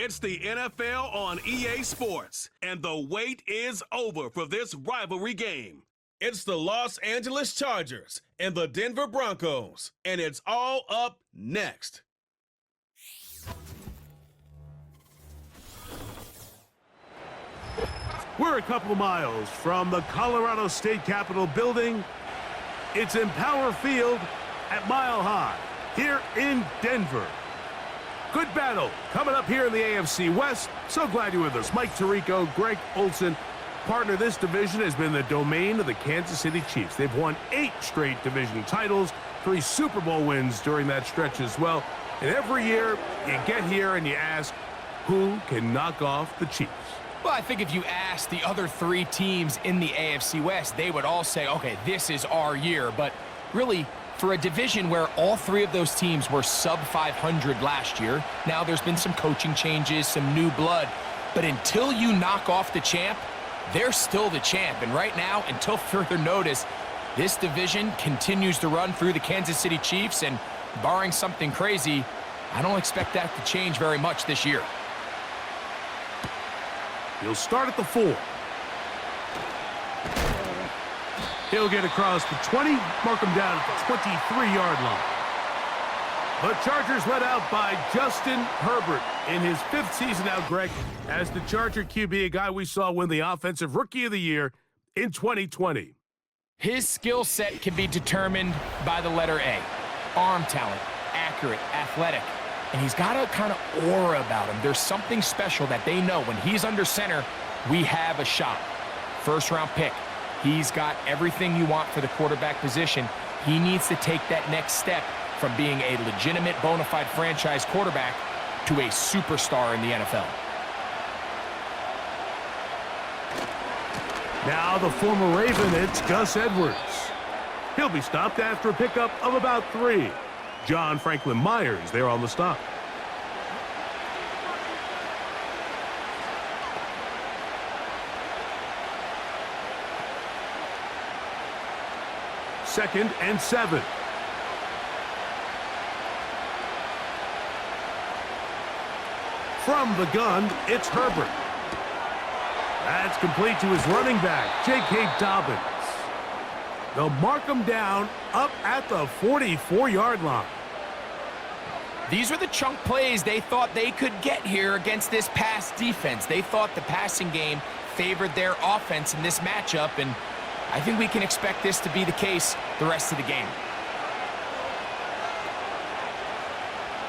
It's the NFL on EA Sports, and the wait is over for this rivalry game. It's the Los Angeles Chargers and the Denver Broncos, and it's all up next. We're a couple of miles from the Colorado State Capitol building. It's Empower Field at Mile High here in Denver. Good battle coming up here in the AFC West. So glad you're with us. Mike Tirico, Greg Olson. Partner, this division has been the domain of the Kansas City Chiefs. They've won 8 straight division titles, 3 Super Bowl wins during that stretch as well. And every year, you get here and you ask, who can knock off the Chiefs? Well, I think if you ask the other 3 teams in the AFC West, they would all say, okay, this is our year. But really, for a division where all 3 of those teams were sub 500 last year, now there's been some coaching changes, some new blood. But until you knock off the champ, they're still the champ. And right now, until further notice, this division continues to run through the Kansas City Chiefs. And barring something crazy, I don't expect that to change very much this year. He'll start at the 4. He'll get across the 20, mark him down at the 23-yard line. The Chargers led out by Justin Herbert in his 5th season now, Greg, as the Charger QB, a guy we saw win the Offensive Rookie of the Year in 2020. His skill set can be determined by the letter A. Arm talent, accurate, athletic. And he's got a kind of aura about him. There's something special that they know when he's under center, we have a shot. First-round pick. He's got everything you want for the quarterback position. He needs to take that next step from being a legitimate, bona fide franchise quarterback to a superstar in the NFL. Now the former Raven, it's Gus Edwards. He'll be stopped after a pickup of about 3. John Franklin Myers there on the stop. Second and 7. From the gun, it's Herbert. That's complete to his running back, J.K. Dobbins. They'll mark him down up at the 44-yard line. These are the chunk plays they thought they could get here against this pass defense. They thought the passing game favored their offense in this matchup, and I think we can expect this to be the case the rest of the game.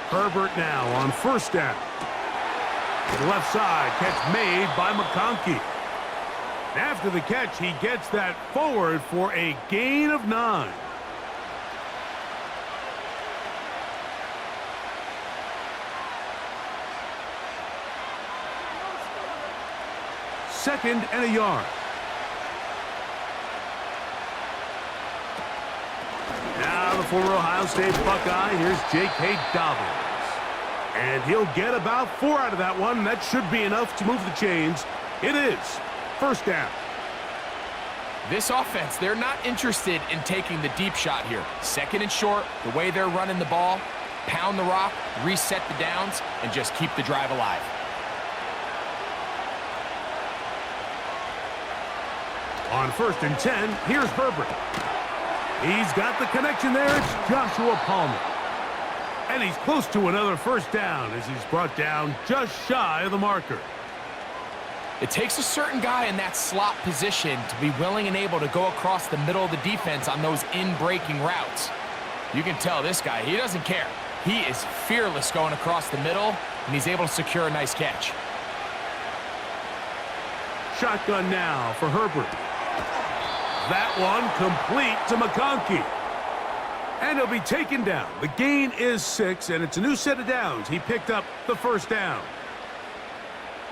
Herbert now on first down. To the left side, catch made by McConkey. After the catch, he gets that forward for a gain of 9. Second and a yard. Now the former Ohio State Buckeye, here's J.K. Dobbins. And he'll get about 4 out of that one. That should be enough to move the chains. It is. First down. This offense, they're not interested in taking the deep shot here. Second and short, the way they're running the ball, pound the rock, reset the downs, and just keep the drive alive. On first and 10, here's Herbert. He's got the connection there. It's Joshua Palmer. And he's close to another first down as he's brought down just shy of the marker. It takes a certain guy in that slot position to be willing and able to go across the middle of the defense on those in-breaking routes. You can tell this guy, he doesn't care. He is fearless going across the middle, and he's able to secure a nice catch. Shotgun now for Herbert. That one complete to McConkey. And he'll be taken down. The gain is 6, and it's a new set of downs. He picked up the first down.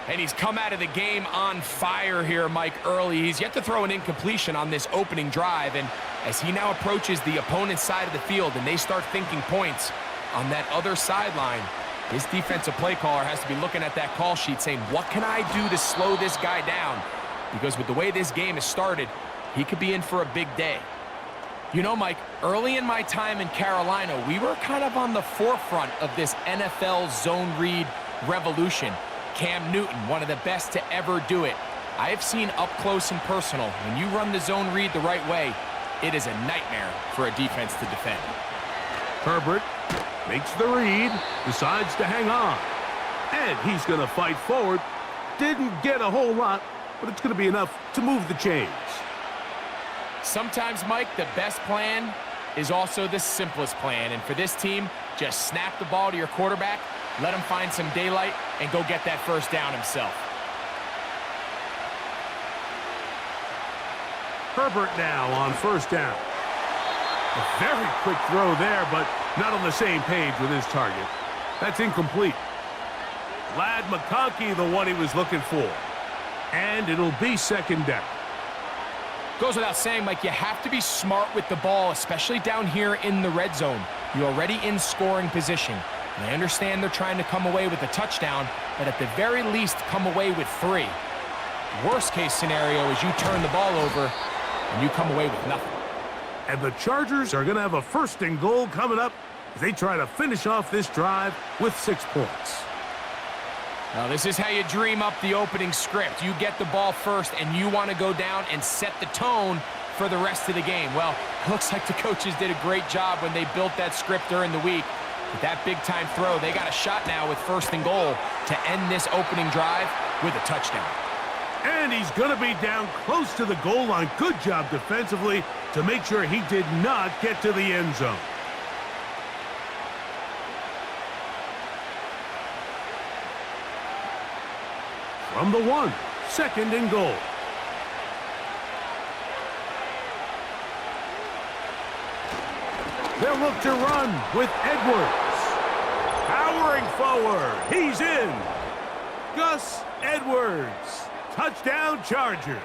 And he's come out of the game on fire here, Mike, early. He's yet to throw an incompletion on this opening drive. And as he now approaches the opponent's side of the field and they start thinking points on that other sideline, his defensive play caller has to be looking at that call sheet saying, what can I do to slow this guy down? Because with the way this game has started, he could be in for a big day. You know, Mike, early in my time in Carolina, we were kind of on the forefront of this NFL zone read revolution. Cam Newton, one of the best to ever do it. I have seen up close and personal, when you run the zone read the right way, it is a nightmare for a defense to defend. Herbert makes the read, decides to hang on. And he's going to fight forward. Didn't get a whole lot, but it's going to be enough to move the chains. Sometimes, Mike, the best plan is also the simplest plan. And for this team, just snap the ball to your quarterback, let him find some daylight, and go get that first down himself. Herbert now on first down. A very quick throw there, but not on the same page with his target. That's incomplete. Lad McConkey, the one he was looking for. And it'll be second down. Goes without saying, Mike, you have to be smart with the ball, especially down here in the red zone. You're already in scoring position. And I understand they're trying to come away with a touchdown, but at the very least, come away with 3. Worst case scenario is you turn the ball over and you come away with nothing. And the Chargers are going to have a first and goal coming up as they try to finish off this drive with 6 points. Now, this is how you dream up the opening script. You get the ball first, and you want to go down and set the tone for the rest of the game. Well, it looks like the coaches did a great job when they built that script during the week. With that big-time throw, they got a shot now with first and goal to end this opening drive with a touchdown. And he's going to be down close to the goal line. Good job defensively to make sure he did not get to the end zone. From the 1, second and goal. They'll look to run with Edwards. Powering forward. He's in. Gus Edwards. Touchdown Chargers.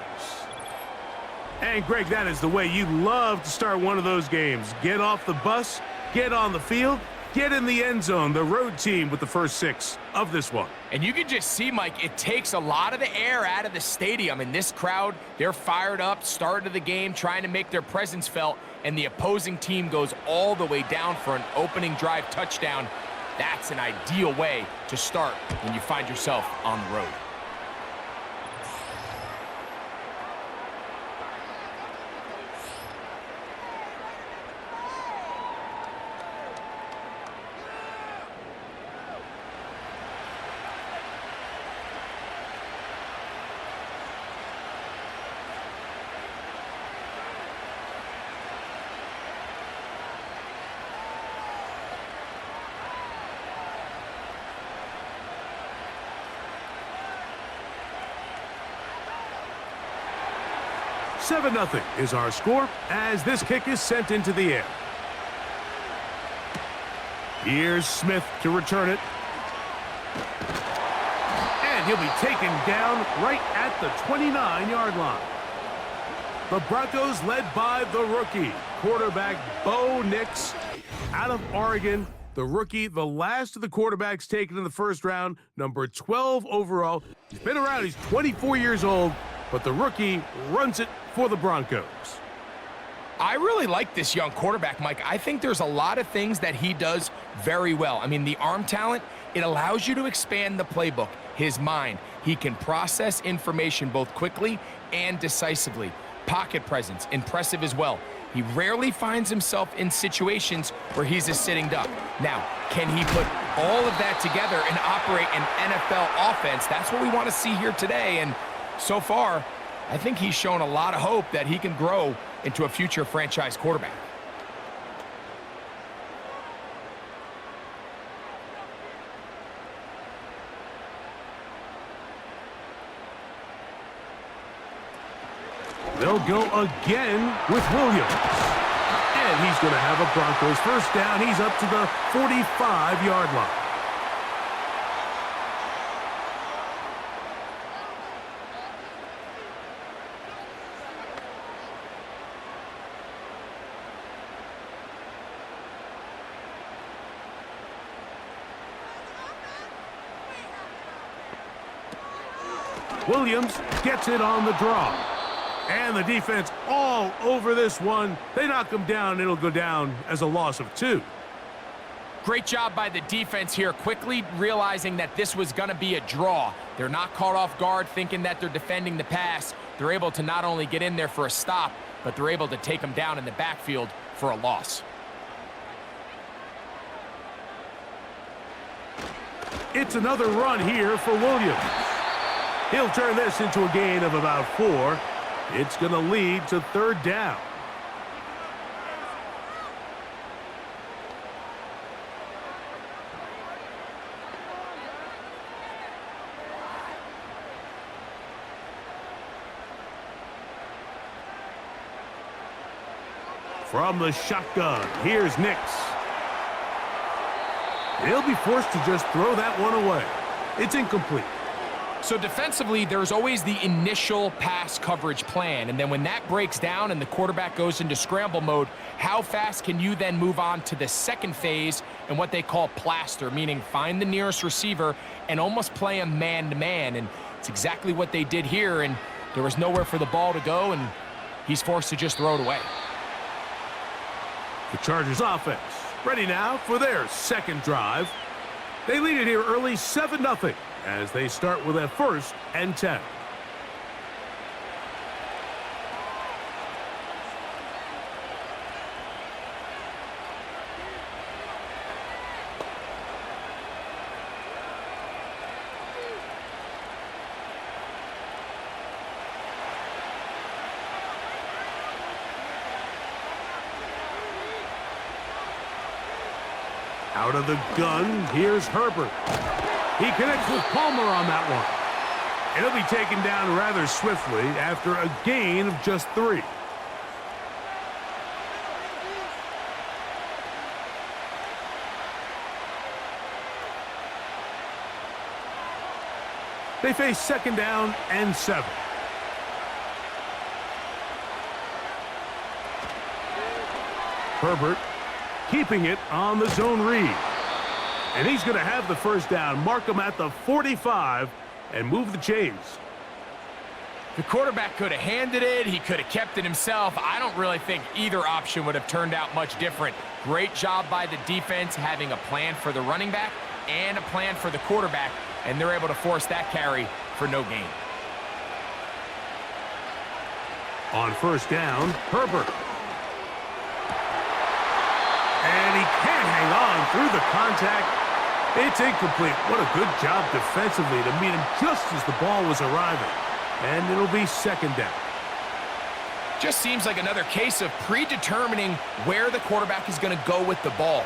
And Greg, that is the way you love to start one of those games. Get off the bus, get on the field, get in the end zone. The road team with the first 6 of this one. And you can just see, Mike, it takes a lot of the air out of the stadium. And this crowd, they're fired up, start of the game, trying to make their presence felt. And the opposing team goes all the way down for an opening drive touchdown. That's an ideal way to start when you find yourself on the road. Seven 0 is our score as this kick is sent into the air. Here's Smith to return it. And he'll be taken down right at the 29-yard line. The Broncos led by the rookie, quarterback Bo Nix out of Oregon. The rookie, the last of the quarterbacks taken in the first round, number 12 overall. He's been around, he's 24 years old, but the rookie runs it for the Broncos. I really like this young quarterback, Mike. I think there's a lot of things that he does very well. I mean, the arm talent, it allows you to expand the playbook. His mind, he can process information both quickly and decisively. Pocket presence, impressive as well. He rarely finds himself in situations where he's a sitting duck. Now, can he put all of that together and operate an NFL offense? That's what we want to see here today. And so far, I think he's shown a lot of hope that he can grow into a future franchise quarterback. They'll go again with Williams. And he's going to have a Broncos first down. He's up to the 45-yard line. Williams gets it on the draw. And the defense all over this one. They knock him down. It'll go down as a loss of 2. Great job by the defense here, quickly realizing that this was going to be a draw. They're not caught off guard thinking that they're defending the pass. They're able to not only get in there for a stop, but they're able to take them down in the backfield for a loss. It's another run here for Williams. He'll turn this into a gain of about 4. It's going to lead to 3rd down. From the shotgun, here's Nix. He'll be forced to just throw that one away. It's incomplete. So defensively, there's always the initial pass coverage plan, and then when that breaks down and the quarterback goes into scramble mode, how fast can you then move on to the second phase and what they call plaster, meaning find the nearest receiver and almost play him man-to-man, and it's exactly what they did here, and there was nowhere for the ball to go, and he's forced to just throw it away. The Chargers offense ready now for their second drive. They lead it here early 7-0 as they start with a 1st and 10. Out of the gun, here's Herbert. He connects with Palmer on that one. And he'll be taken down rather swiftly after a gain of just 3. They face 2nd down and 7. Herbert keeping it on the zone read. And he's going to have the 1st down, mark him at the 45, and move the chains. The quarterback could have handed it. He could have kept it himself. I don't really think either option would have turned out much different. Great job by the defense having a plan for the running back and a plan for the quarterback, and they're able to force that carry for no gain. On 1st down, Herbert. And he can't hang on through the contact. It's incomplete. What a good job defensively to meet him just as the ball was arriving. And it'll be 2nd down. Just seems like another case of predetermining where the quarterback is going to go with the ball.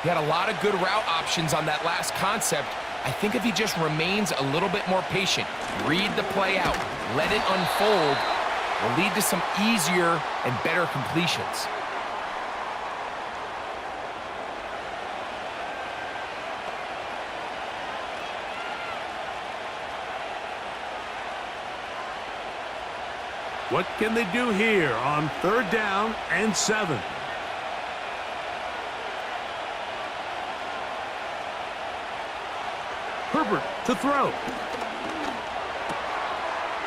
He had a lot of good route options on that last concept. I think if he just remains a little bit more patient, read the play out, let it unfold, will lead to some easier and better completions. What can they do here on 3rd down and 7? Herbert to throw.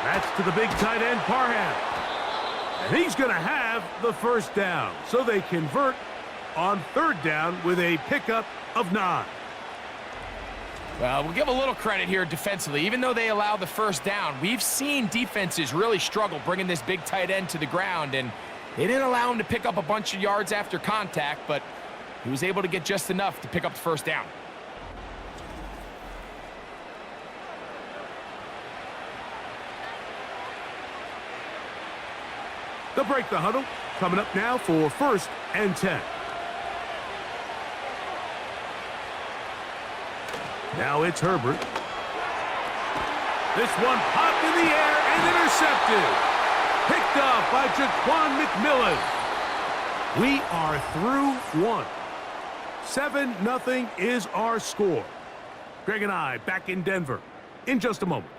That's to the big tight end, Parham. And he's going to have the 1st down. So they convert on 3rd down with a pickup of 9. Well, we'll give a little credit here defensively. Even though they allow the 1st down, we've seen defenses really struggle bringing this big tight end to the ground, and they didn't allow him to pick up a bunch of yards after contact, but he was able to get just enough to pick up the 1st down. They'll break the huddle. Coming up now for 1st and 10. Now it's Herbert. This one popped in the air and intercepted. Picked off by Jaquan McMillan. We are through 1. 7-0 is our score. Greg and I back in Denver in just a moment.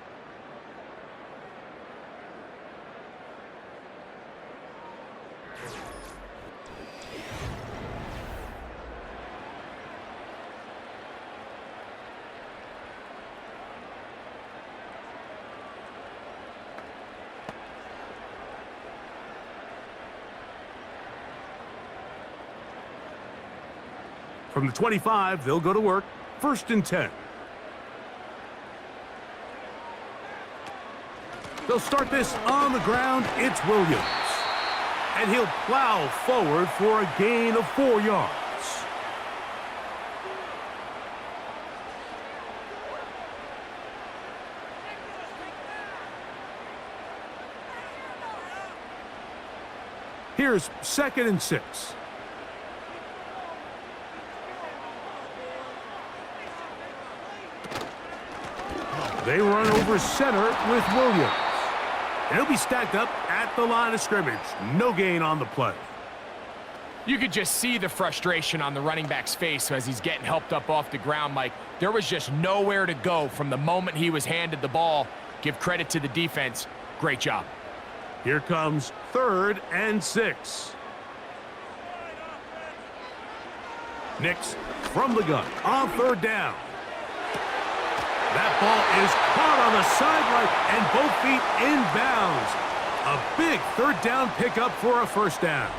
From the 25, they'll go to work. 1st and 10. They'll start this on the ground. It's Williams. And he'll plow forward for a gain of 4 yards. Here's 2nd and 6. They run over center with Williams. And he'll be stacked up at the line of scrimmage. No gain on the play. You could just see the frustration on the running back's face as he's getting helped up off the ground. Like, there was just nowhere to go from the moment he was handed the ball. Give credit to the defense. Great job. Here comes 3rd and 6. Nix from the gun on 3rd down. That ball is caught on the sideline and both feet inbounds. A big 3rd down pickup for a 1st down.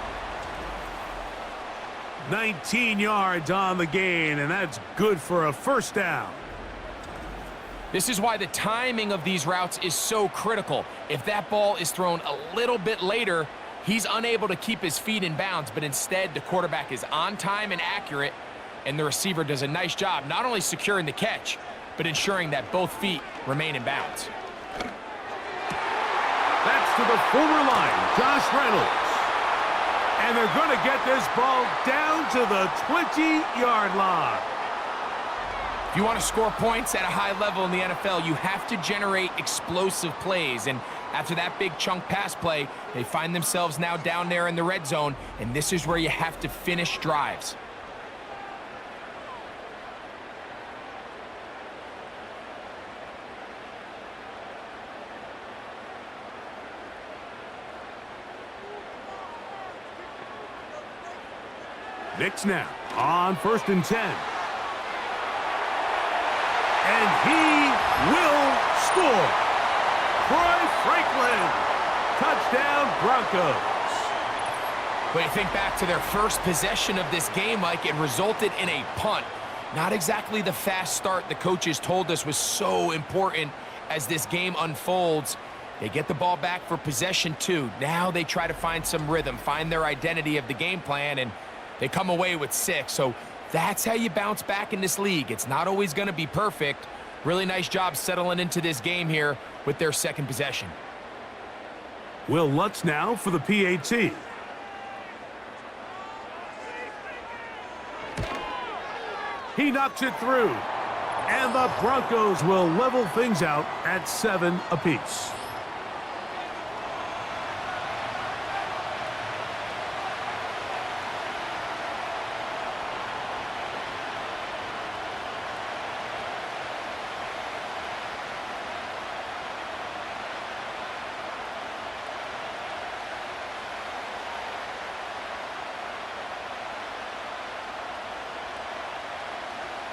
19 yards on the gain, and that's good for a 1st down. This is why the timing of these routes is so critical. If that ball is thrown a little bit later, he's unable to keep his feet in bounds, but instead the quarterback is on time and accurate, and the receiver does a nice job not only securing the catch, but ensuring that both feet remain in bounds. That's to the former line, Josh Reynolds. And they're going to get this ball down to the 20-yard line. If you want to score points at a high level in the NFL, you have to generate explosive plays. And after that big chunk pass play, they find themselves now down there in the red zone, and this is where you have to finish drives. Nix now on 1st and 10. And he will score. Troy Franklin. Touchdown, Broncos. When you think back to their first possession of this game, Mike, it resulted in a punt. Not exactly the fast start the coaches told us was so important as this game unfolds. They get the ball back for possession 2. Now they try to find some rhythm, find their identity of the game plan, and they come away with 6. So that's how you bounce back in this league. It's not always going to be perfect. Really nice job settling into this game here with their 2nd possession. Will Lutz now for the PAT. He knocks it through. And the Broncos will level things out at 7 apiece.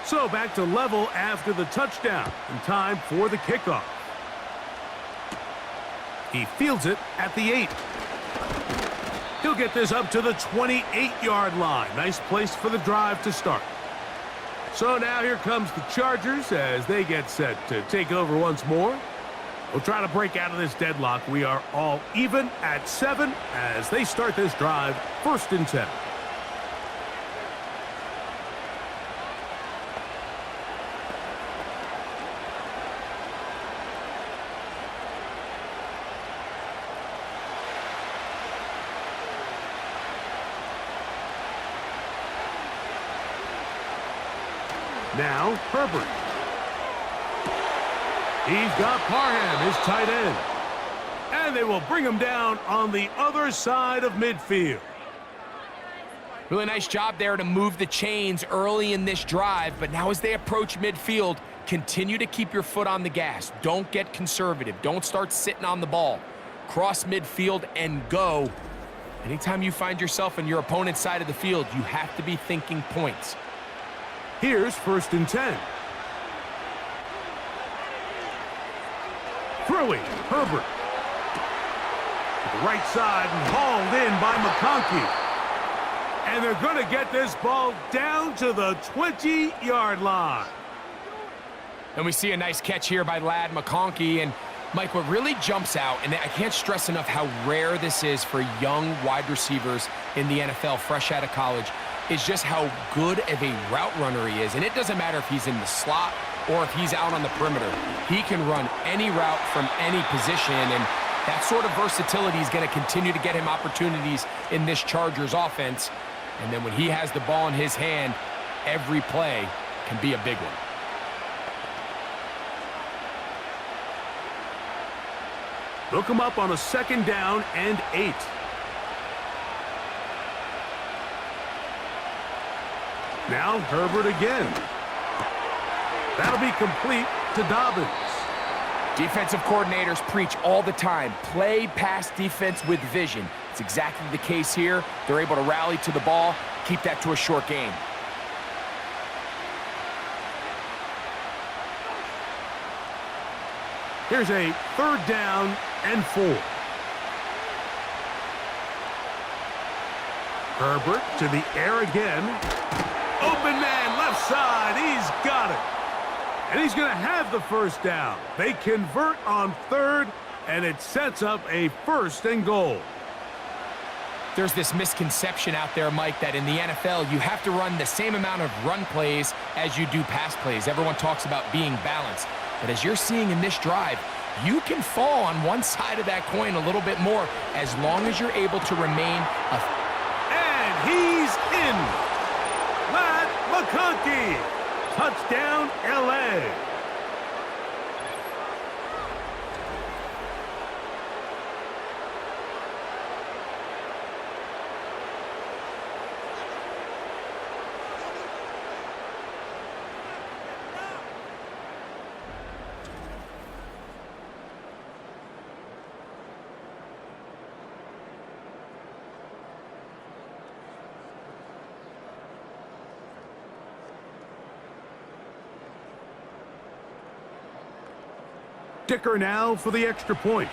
So back to level after the touchdown, and time for the kickoff. He fields it at the 8. He'll get this up to the 28-yard line. Nice place for the drive to start. So now here comes the Chargers as they get set to take over once more. We'll try to break out of this deadlock. We are all even at 7 as they start this drive, 1st and 10. Now, Herbert. He's got Parham, his tight end. And they will bring him down on the other side of midfield. Really nice job there to move the chains early in this drive, but now as they approach midfield, continue to keep your foot on the gas. Don't get conservative. Don't start sitting on the ball. Cross midfield and go. Anytime you find yourself on your opponent's side of the field, you have to be thinking points. Here's 1st and 10. Throwing, Herbert. To the right side and hauled in by McConkey. And they're going to get this ball down to the 20-yard line. And we see a nice catch here by Ladd McConkey. And Mike, what really jumps out, and I can't stress enough how rare this is for young wide receivers in the NFL, fresh out of college, is just how good of a route runner he is. And it doesn't matter if he's in the slot or if he's out on the perimeter. He can run any route from any position, and that sort of versatility is going to continue to get him opportunities in this Chargers offense. And then when he has the ball in his hand, every play can be a big one. They'll come up on a 2nd down and 8. Now Herbert again. That'll be complete to Dobbins. Defensive coordinators preach all the time, play pass defense with vision. It's exactly the case here. They're able to rally to the ball, keep that to a short game. Here's a 3rd down and 4. Herbert to the air again. Open man, left side. He's got it. And he's going to have the 1st down. They convert on 3rd, and it sets up a 1st and goal. There's this misconception out there, Mike, that in the NFL, you have to run the same amount of run plays as you do pass plays. Everyone talks about being balanced. But as you're seeing in this drive, you can fall on one side of that coin a little bit more as long as you're able to remain And he's in. Ladd McConkey. Touchdown, L.A. Kicker now for the extra point.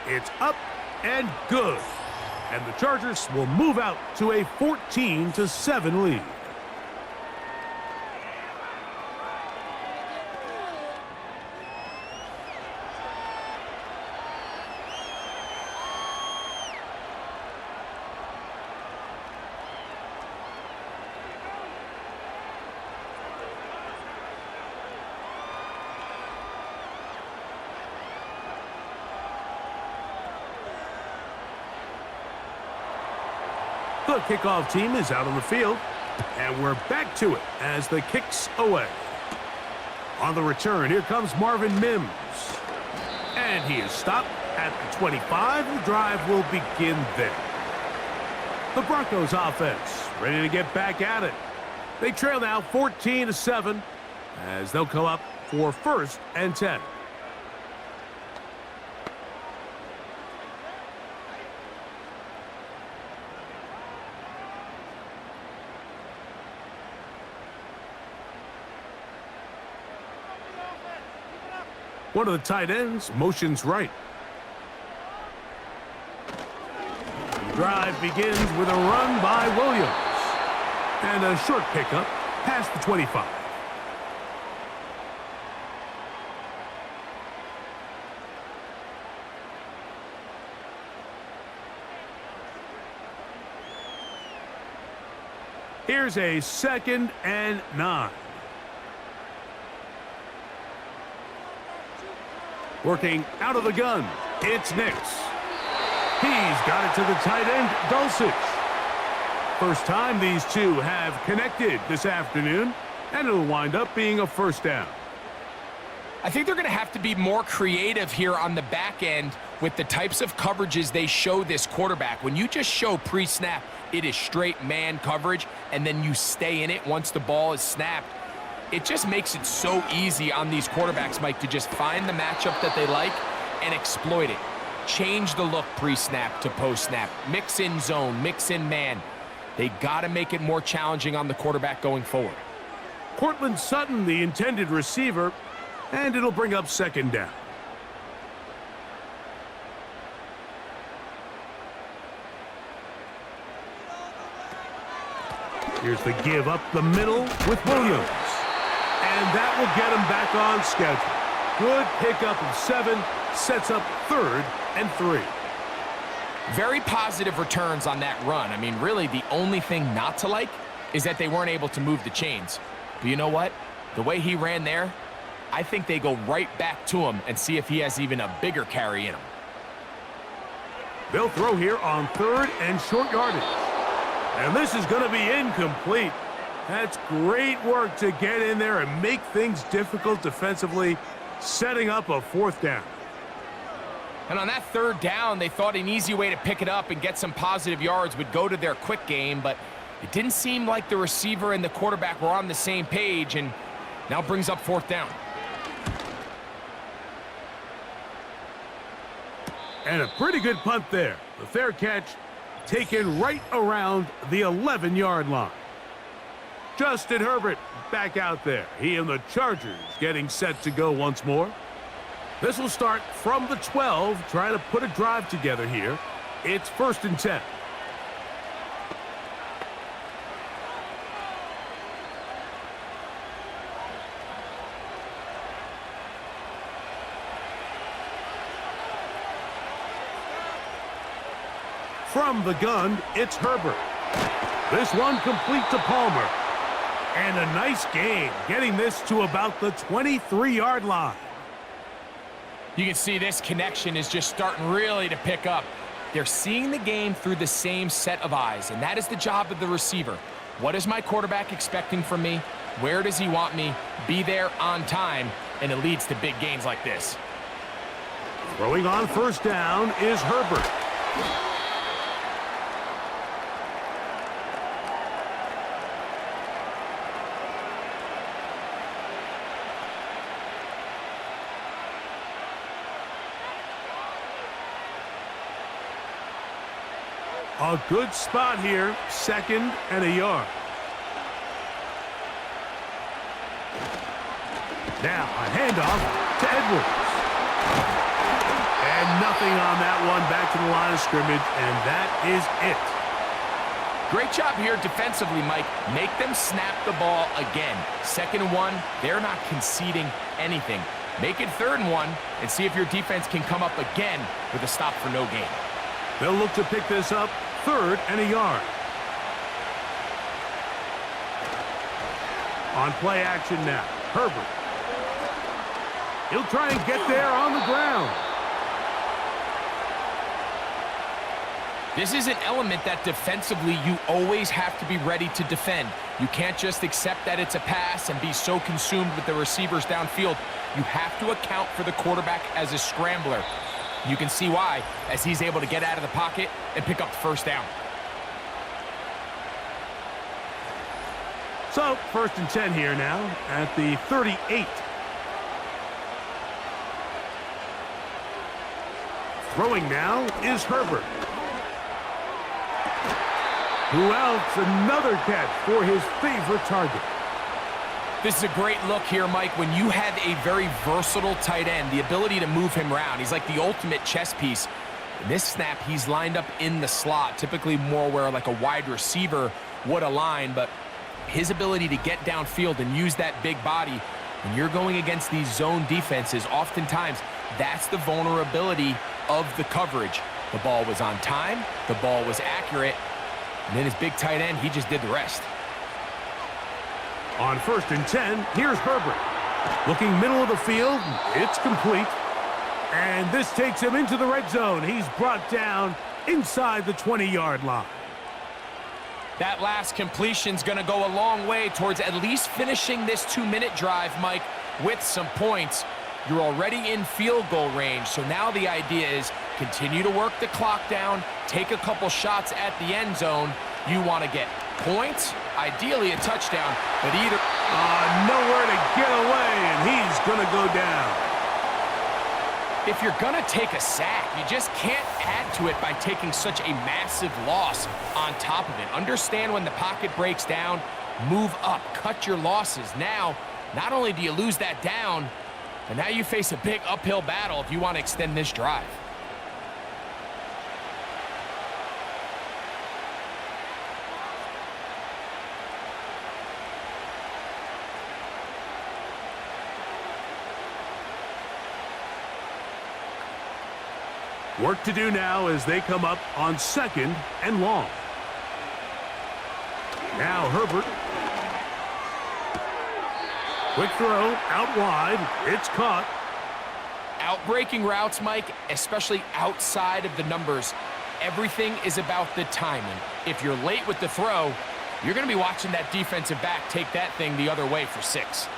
It's up and good. And the Chargers will move out to a 14-7 lead. The kickoff team is out on the field, and we're back to it as the kick's away. On the return, here comes Marvin Mims. And he is stopped at the 25. The drive will begin there. The Broncos offense ready to get back at it. They trail now 14-7 as they'll come up for 1st and 10. One of the tight ends motions right. The drive begins with a run by Williams. And a short pickup past the 25. Here's a 2nd and 9. Working out of the gun, it's Nix. He's got it to the tight end, Dulcich. First time these two have connected this afternoon, and it'll wind up being a 1st down. I think they're going to have to be more creative here on the back end with the types of coverages they show this quarterback. When you just show pre-snap, it is straight man coverage, and then you stay in it once the ball is snapped. It just makes it so easy on these quarterbacks, Mike, to just find the matchup that they like and exploit it. Change the look pre-snap to post-snap. Mix in zone, mix in man. They got to make it more challenging on the quarterback going forward. Cortland Sutton, the intended receiver, and it'll bring up 2nd down. Here's the give up the middle with Williams. And that will get him back on schedule. Good pickup of 7, sets up 3rd and 3. Very positive returns on that run. I mean, really, the only thing not to like is that they weren't able to move the chains. But you know what? The way he ran there, I think they go right back to him and see if he has even a bigger carry in him. They'll throw here on 3rd and short yardage. And this is going to be incomplete. That's great work to get in there and make things difficult defensively, setting up a 4th down. And on that 3rd down, they thought an easy way to pick it up and get some positive yards would go to their quick game, but it didn't seem like the receiver and the quarterback were on the same page, and now brings up 4th down. And a pretty good punt there. The fair catch taken right around the 11-yard line. Justin Herbert back out there. He and the Chargers getting set to go once more. This will start from the 12, trying to put a drive together here. It's 1st and 10. From the gun, it's Herbert. This one complete to Palmer. And a nice game, getting this to about the 23-yard line. You can see this connection is just starting really to pick up. They're seeing the game through the same set of eyes, and that is the job of the receiver. What is my quarterback expecting from me? Where does he want me? Be there on time, and it leads to big gains like this. Throwing on 1st down is Herbert. A good spot here, 2nd and a yard. Now a handoff to Edwards. And nothing on that one, back to the line of scrimmage, and that is it. Great job here defensively, Mike. Make them snap the ball again. 2nd and 1, they're not conceding anything. Make it 3rd and 1 and see if your defense can come up again with a stop for no gain. They'll look to pick this up, 3rd and a yard. On play action now, Herbert. He'll try and get there on the ground. This is an element that defensively you always have to be ready to defend. You can't just accept that it's a pass and be so consumed with the receivers downfield. You have to account for the quarterback as a scrambler. You can see why, as he's able to get out of the pocket and pick up the 1st down. So, 1st and 10 here now at the 38. Throwing now is Herbert. Who else? Another catch for his favorite target. This is a great look here, Mike, when you have a very versatile tight end, the ability to move him around. He's like the ultimate chess piece. In this snap, he's lined up in the slot, typically more where like a wide receiver would align, but his ability to get downfield and use that big body, when you're going against these zone defenses, oftentimes that's the vulnerability of the coverage. The ball was on time, the ball was accurate, and then his big tight end, he just did the rest. On 1st and 10, here's Herbert. Looking middle of the field, it's complete. And this takes him into the red zone. He's brought down inside the 20-yard line. That last completion's going to go a long way towards at least finishing this 2-minute drive, Mike, with some points. You're already in field goal range, so now the idea is continue to work the clock down, take a couple shots at the end zone. You want to get points, ideally a touchdown, but either... nowhere to get away, and he's going to go down. If you're going to take a sack, you just can't add to it by taking such a massive loss on top of it. Understand when the pocket breaks down, move up, cut your losses. Now, not only do you lose that down, but now you face a big uphill battle if you want to extend this drive. Work to do now as they come up on 2nd and long. Now Herbert. Quick throw, out wide. It's caught. Outbreaking routes, Mike, especially outside of the numbers, everything is about the timing. If you're late with the throw, you're going to be watching that defensive back take that thing the other way for 6.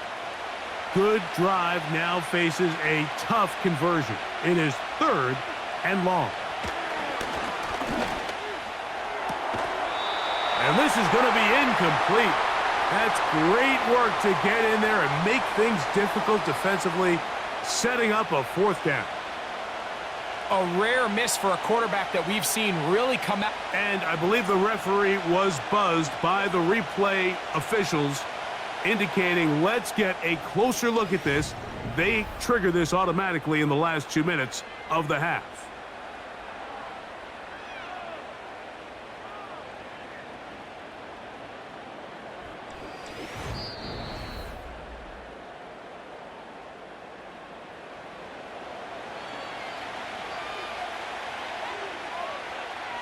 Good drive now faces a tough conversion. It is 3rd and long. And this is going to be incomplete. That's great work to get in there and make things difficult defensively, setting up a 4th down. A rare miss for a quarterback that we've seen really come out. And I believe the referee was buzzed by the replay officials, indicating let's get a closer look at this. They trigger this automatically in the last 2 minutes of the half.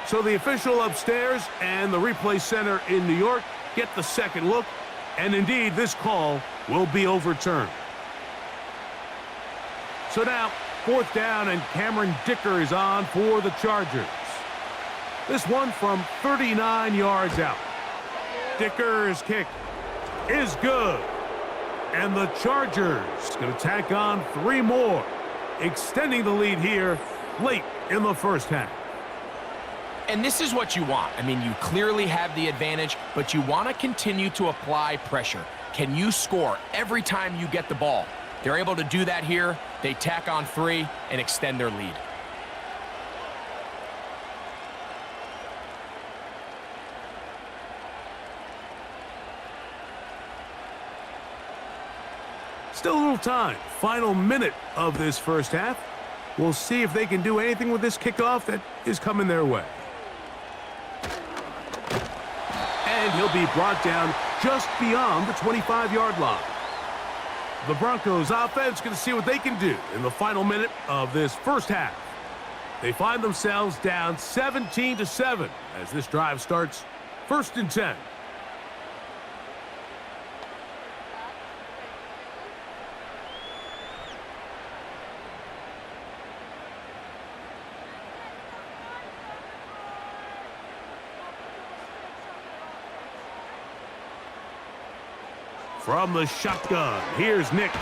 So the official upstairs and the replay center in New York get the second look, and indeed this call will be overturned. So now 4th down, and Cameron Dicker is on for the Chargers. This one from 39 yards out. Dicker's kick is good. And the Chargers going to tack on 3 more, extending the lead here late in the first half. And this is what you want. I mean, you clearly have the advantage, but you want to continue to apply pressure. Can you score every time you get the ball? They're able to do that here. They tack on 3 and extend their lead. Still a little time. Final minute of this first half. We'll see if they can do anything with this kickoff that is coming their way. And he'll be brought down just beyond the 25-yard line. The Broncos offense going to see what they can do in the final minute of this first half. They find themselves down 17-7 as this drive starts 1st and 10. From the shotgun, here's Nix.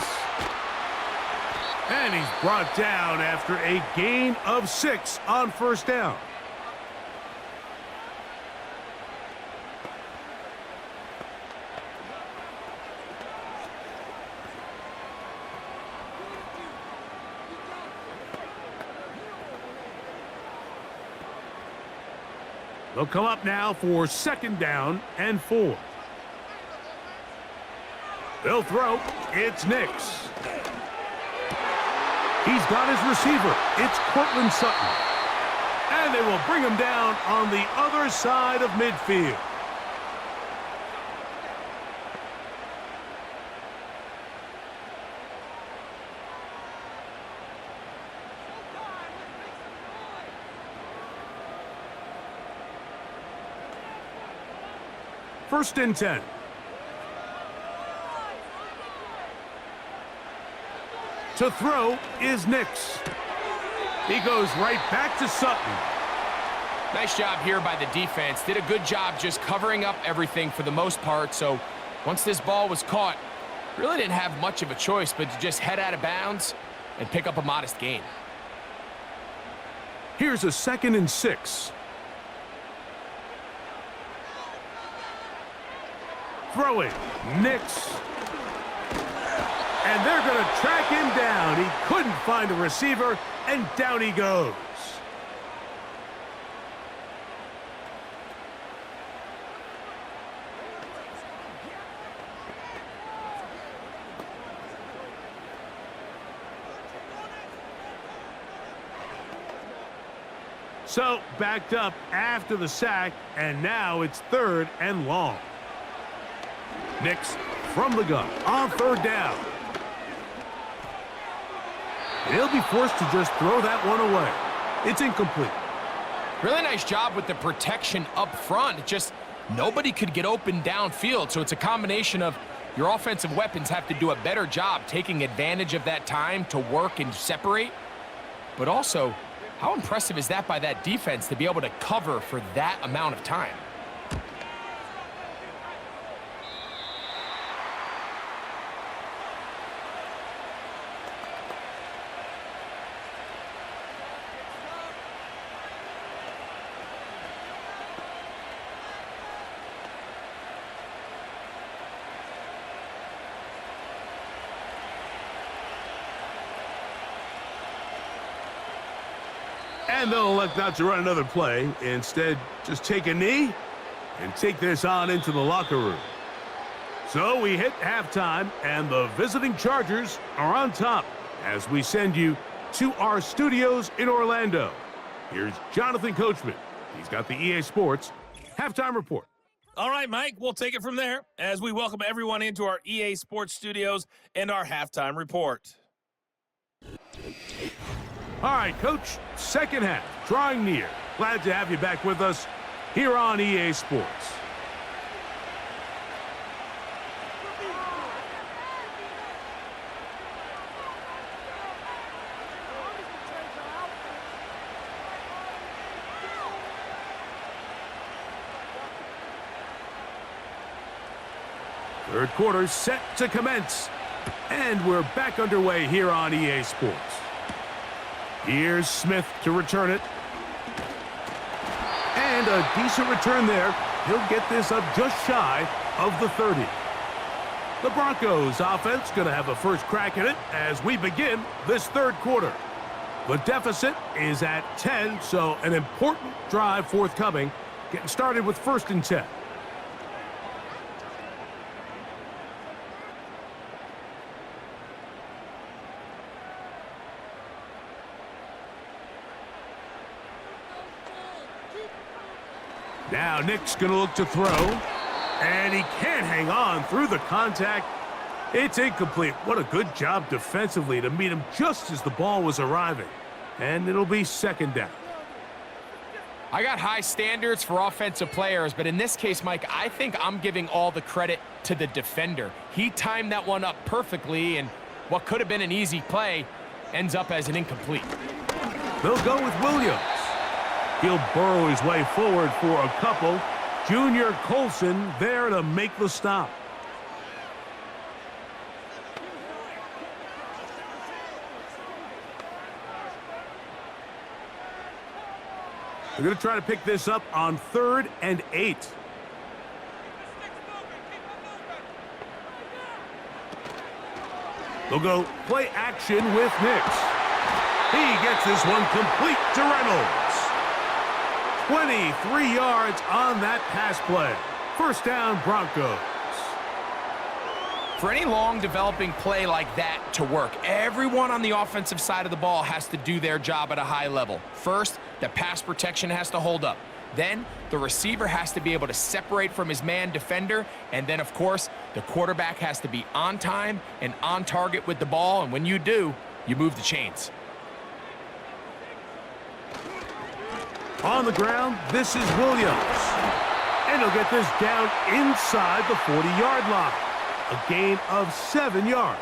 And he's brought down after a gain of 6 on 1st down. They'll come up now for 2nd down and 4. They'll throw. It's Nix. He's got his receiver. It's Cortland Sutton. And they will bring him down on the other side of midfield. First and 10. To throw is Nix. He goes right back to Sutton. Nice job here by the defense. Did a good job just covering up everything for the most part. So once this ball was caught, really didn't have much of a choice but to just head out of bounds and pick up a modest gain. Here's a 2nd and 6. Throwing. Nix. And they're going to track him down. He couldn't find a receiver, and down he goes. So, backed up after the sack, and now it's 3rd and long. Nix from the gun on 3rd down. He'll be forced to just throw that one away. It's incomplete. Really nice job with the protection up front. Just nobody could get open downfield, so it's a combination of your offensive weapons have to do a better job taking advantage of that time to work and separate. But also, how impressive is that by that defense to be able to cover for that amount of time? And they'll elect not to run another play. Instead, just take a knee and take this on into the locker room. So we hit halftime, and the visiting Chargers are on top as we send you to our studios in Orlando. Here's Jonathan Coachman. He's got the EA Sports halftime report. All right, Mike, we'll take it from there as we welcome everyone into our EA Sports studios and our halftime report. All right, Coach, second half, drawing near. Glad to have you back with us here on EA Sports. Third quarter set to commence, and we're back underway here on EA Sports. Here's Smith to return it. And a decent return there. He'll get this up just shy of the 30. The Broncos offense going to have a first crack at it as we begin this third quarter. The deficit is at 10, so an important drive forthcoming. Getting started with 1st and 10. Now Nick's going to look to throw, and he can't hang on through the contact. It's incomplete. What a good job defensively to meet him just as the ball was arriving. And it'll be 2nd down. I got high standards for offensive players, but in this case, Mike, I think I'm giving all the credit to the defender. He timed that one up perfectly, and what could have been an easy play ends up as an incomplete. They'll go with Williams. He'll burrow his way forward for a couple. Junior Colson there to make the stop. They're going to try to pick this up on 3rd and 8. They'll go play action with Nix. He gets this one complete to Reynolds. 23 yards on that pass play. 1st down, Broncos. For any long developing play like that to work, everyone on the offensive side of the ball has to do their job at a high level. First, the pass protection has to hold up. Then, the receiver has to be able to separate from his man defender. And then, of course, the quarterback has to be on time and on target with the ball. And when you do, you move the chains. On the ground, this is Williams. And he'll get this down inside the 40-yard line. A gain of 7 yards.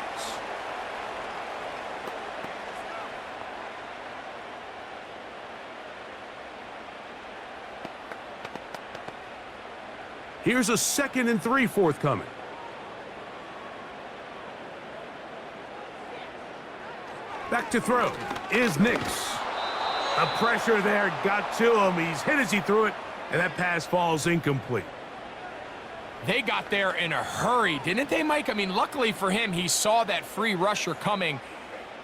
Here's a 2nd and 3 forthcoming. Back to throw is Nix. The pressure there got to him. He's hit as he threw it, and that pass falls incomplete. They got there in a hurry, didn't they, Mike? I mean, luckily for him, he saw that free rusher coming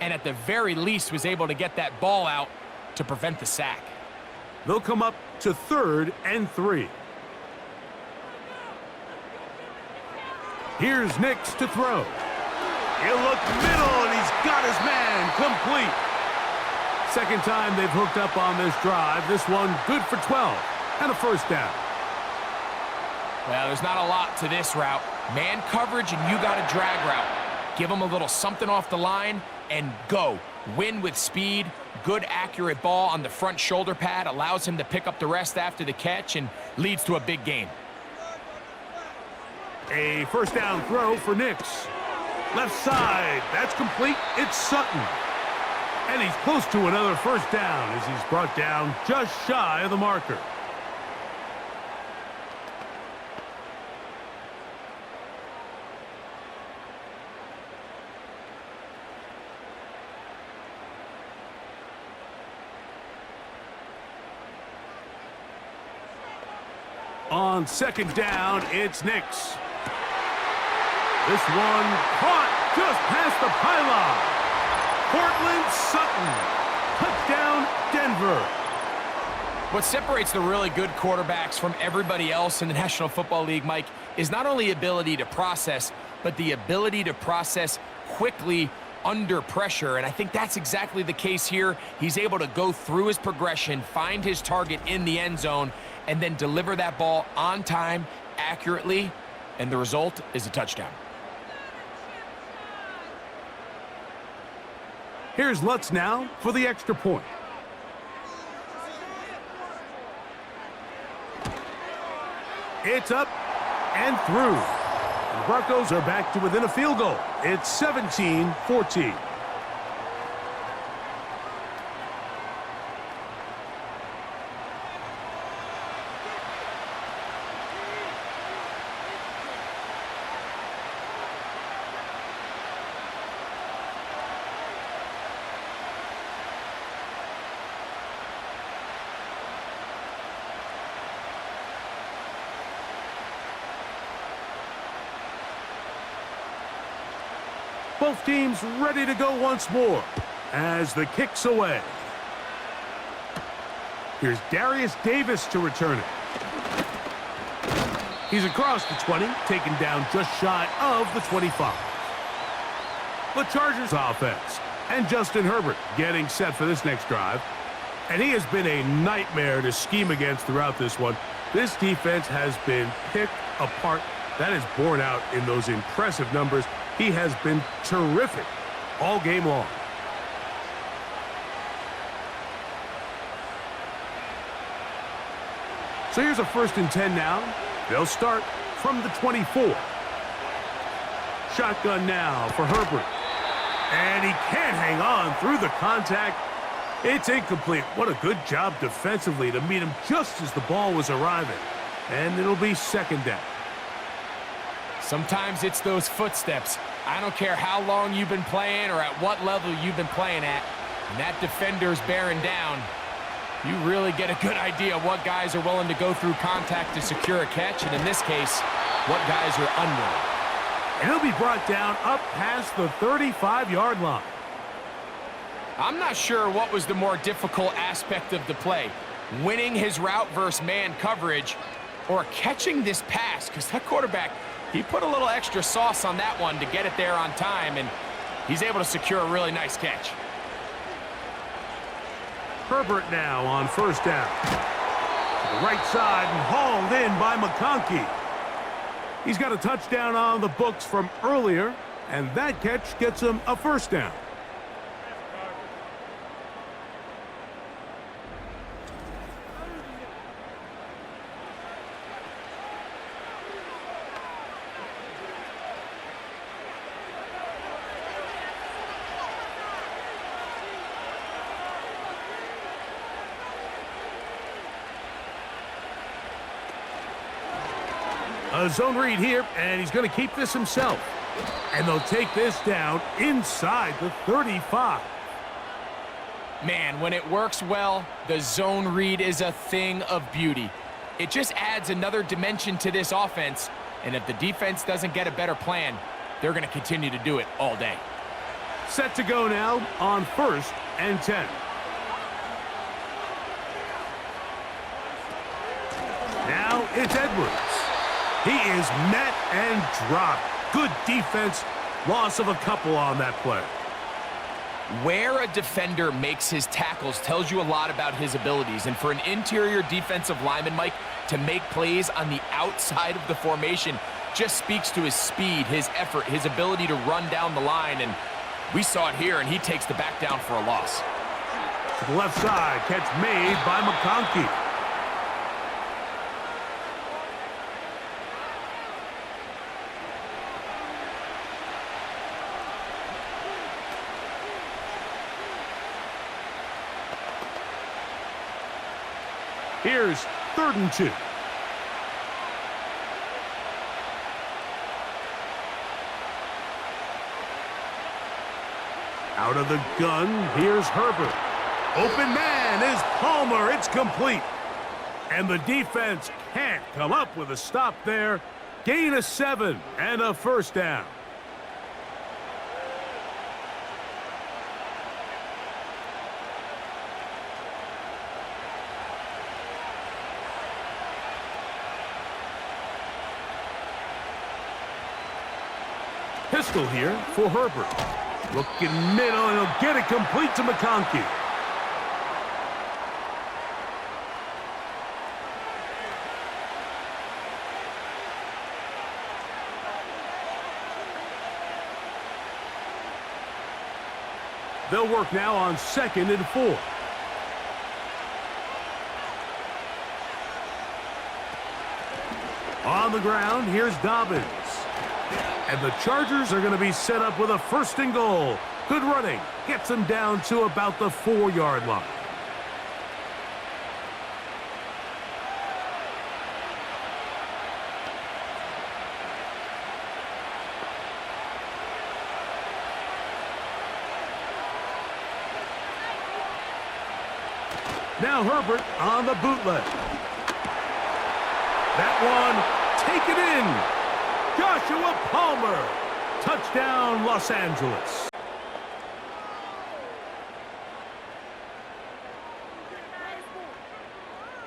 and at the very least was able to get that ball out to prevent the sack. They'll come up to 3rd and 3. Here's Nix to throw. He'll look middle, and he's got his man complete. 2nd time they've hooked up on this drive. This one good for 12 and a 1st down. Well, there's not a lot to this route. Man coverage, and you got a drag route. Give them a little something off the line and go. Win with speed, good accurate ball on the front shoulder pad, allows him to pick up the rest after the catch and leads to a big gain. A first down throw for Nix. Left side, that's complete. It's Sutton. And he's close to another first down as he's brought down just shy of the marker. On second down, it's Nix. This one caught just past the pylon. Cortland Sutton. Touchdown, Denver. What separates the really good quarterbacks from everybody else in the National Football League, Mike, is not only ability to process, but the ability to process quickly under pressure. And I think that's exactly the case here. He's able to go through his progression, find his target in the end zone, and then deliver that ball on time, accurately, and the result is a touchdown. Here's Lutz now for the extra point. It's up and through. The Broncos are back to within a field goal. It's 17-14. Both teams ready to go once more as the kick's away. Here's Darius Davis to return it. He's across the 20, taken down just shy of the 25. The Chargers offense and Justin Herbert getting set for this next drive. And he has been a nightmare to scheme against throughout this one. This defense has been picked apart. That is borne out in those impressive numbers. He has been terrific all game long. So here's a 1st and 10 now. They'll start from the 24. Shotgun now for Herbert. And he can't hang on through the contact. It's incomplete. What a good job defensively to meet him just as the ball was arriving. And it'll be 2nd down. Sometimes it's those footsteps. I don't care how long you've been playing or at what level you've been playing at. When that defender's bearing down, you really get a good idea of what guys are willing to go through contact to secure a catch, and in this case, what guys are unwilling. And he'll be brought down up past the 35-yard line. I'm not sure what was the more difficult aspect of the play, winning his route versus man coverage or catching this pass, because that quarterback, he put a little extra sauce on that one to get it there on time, and he's able to secure a really nice catch. Herbert now on 1st down. To the right side and hauled in by McConkey. He's got a touchdown on the books from earlier, and that catch gets him a 1st down. A zone read here, and he's going to keep this himself. And they'll take this down inside the 35. Man, when it works well, the zone read is a thing of beauty. It just adds another dimension to this offense, and if the defense doesn't get a better plan, they're going to continue to do it all day. Set to go now on 1st and 10. Now it's Edwards. He is met and dropped. Good defense. Loss of a couple on that play. Where a defender makes his tackles tells you a lot about his abilities. And for an interior defensive lineman, Mike, to make plays on the outside of the formation just speaks to his speed, his effort, his ability to run down the line. And We saw it here, and he takes the back down for a loss. To the left side, catch made by McConkey. Here's 3rd and 2. Out of the gun, here's Herbert. Open man is Palmer. It's complete. And the defense can't come up with a stop there. Gain of 7 and a first down. Pistol here for Herbert. Looking middle, and he'll get it complete to McConkey. They'll work now on 2nd and 4. On the ground, here's Dobbins. And the Chargers are going to be set up with a 1st and goal. Good running. Gets them down to about the 4-yard line. Now Herbert on the bootleg. That one, take it in. Joshua Palmer. Touchdown, Los Angeles.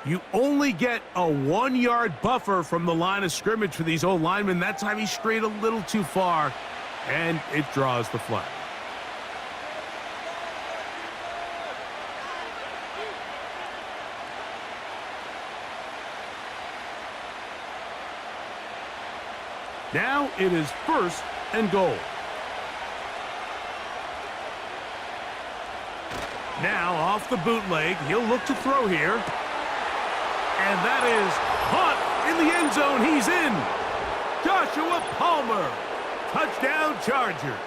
You only get a 1-yard buffer from the line of scrimmage for these old linemen. That time he strayed a little too far, and it draws the flag. Now it is 1st and goal. Now off the bootleg, he'll look to throw here. And that is caught in the end zone. He's in. Joshua Palmer. Touchdown Chargers.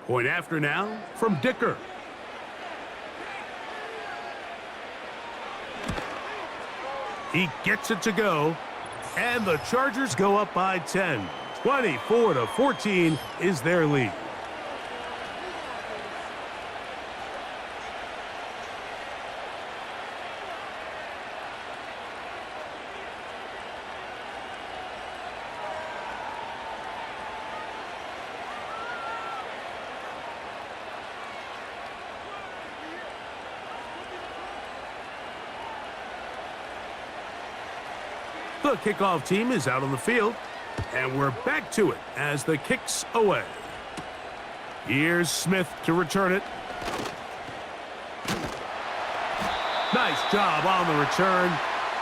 Point after now from Dicker. He gets it to go, and the Chargers go up by 10. 24-14 is their lead. The kickoff team is out on the field, and we're back to it as the kick's away. Here's Smith to return it. Nice job on the return.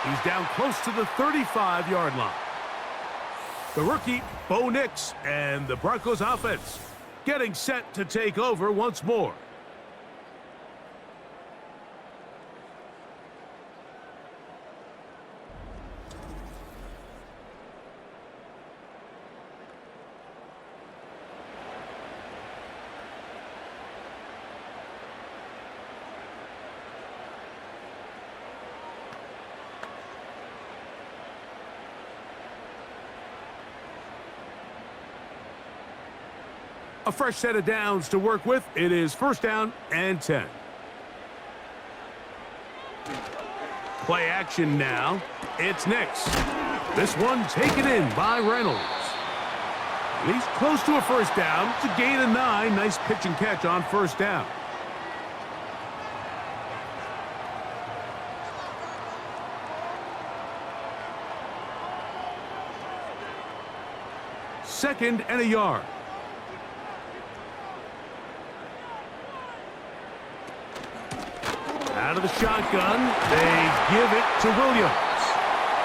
He's down close to the 35-yard line. The rookie, Bo Nix, and the Broncos offense getting set to take over once more. A fresh set of downs to work with. It is 1st down and 10. Play action now. It's Nix. This one taken in by Reynolds. And he's close to a first down. It's a gain of 9. Nice pitch and catch on first down. Second and a yard. Out of the shotgun, they give it to Williams.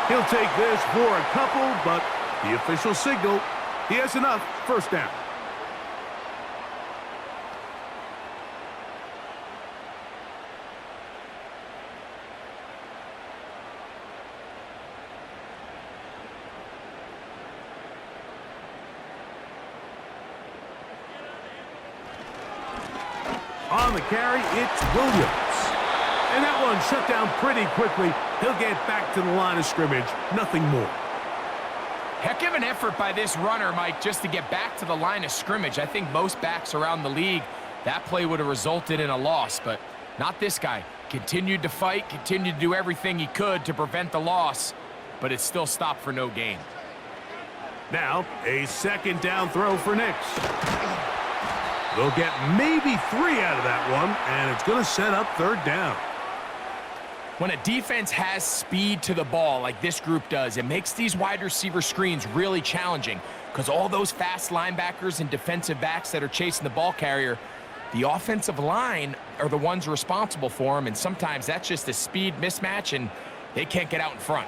He'll take this for a couple, but the official signal, he has enough. First down. On the carry, it's Williams. And that one shut down pretty quickly. He'll get back to the line of scrimmage. Nothing more. Heck of an effort by this runner, Mike, just to get back to the line of scrimmage. I think most backs around the league, that play would have resulted in a loss, but not this guy. Continued to fight, continued to do everything he could to prevent the loss, but it still stopped for no gain. Now, a second down throw for Nix. They'll get maybe 3 out of that one, and it's going to set up third down. When a defense has speed to the ball like this group does, it makes these wide receiver screens really challenging because all those fast linebackers and defensive backs that are chasing the ball carrier, the offensive line are the ones responsible for them, and sometimes that's just a speed mismatch, and they can't get out in front.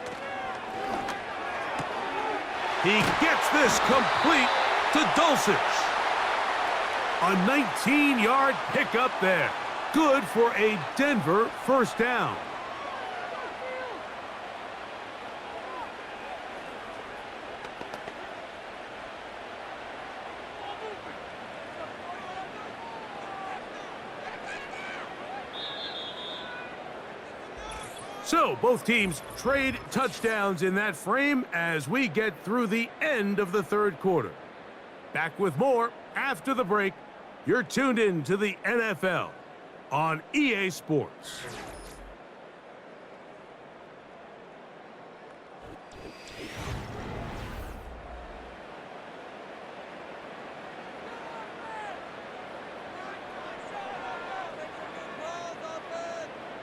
He gets this complete to Dulcich. A 19-yard pickup there. Good for a Denver first down. So, both teams trade touchdowns in that frame as we get through the end of the third quarter. Back with more after the break. You're tuned in to the NFL on EA Sports.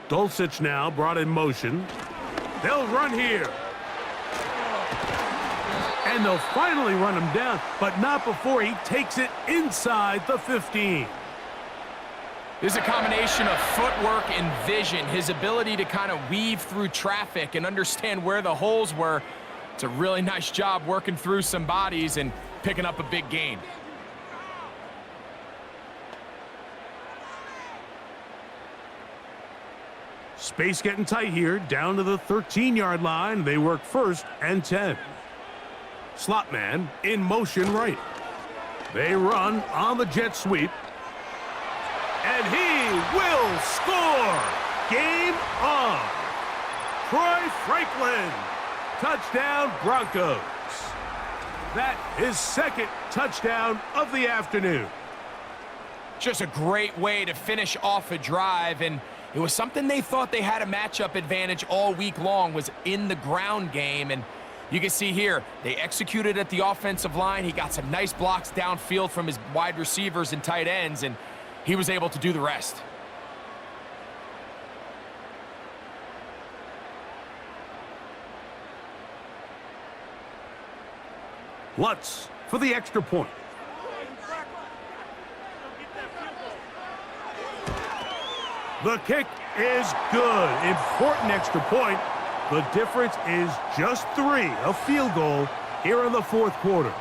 Dulcich now brought in motion. They'll run here. And they'll finally run him down, but not before he takes it inside the 15. This is a combination of footwork and vision, his ability to kind of weave through traffic and understand where the holes were. It's a really nice job working through some bodies and picking up a big gain. Space getting tight here, down to the 13-yard line. They work first and 10. Slot man in motion right. They run on the jet sweep. And he will score! Game on! Troy Franklin! Touchdown Broncos! That is second touchdown of the afternoon. Just a great way to finish off a drive, and it was something they thought they had a matchup advantage all week long, was in the ground game. And you can see here, they executed at the offensive line. He got some nice blocks downfield from his wide receivers and tight ends, and he was able to do the rest. Lutz for the extra point. The kick is good. Important extra point. The difference is just 3, a field goal here in the fourth quarter.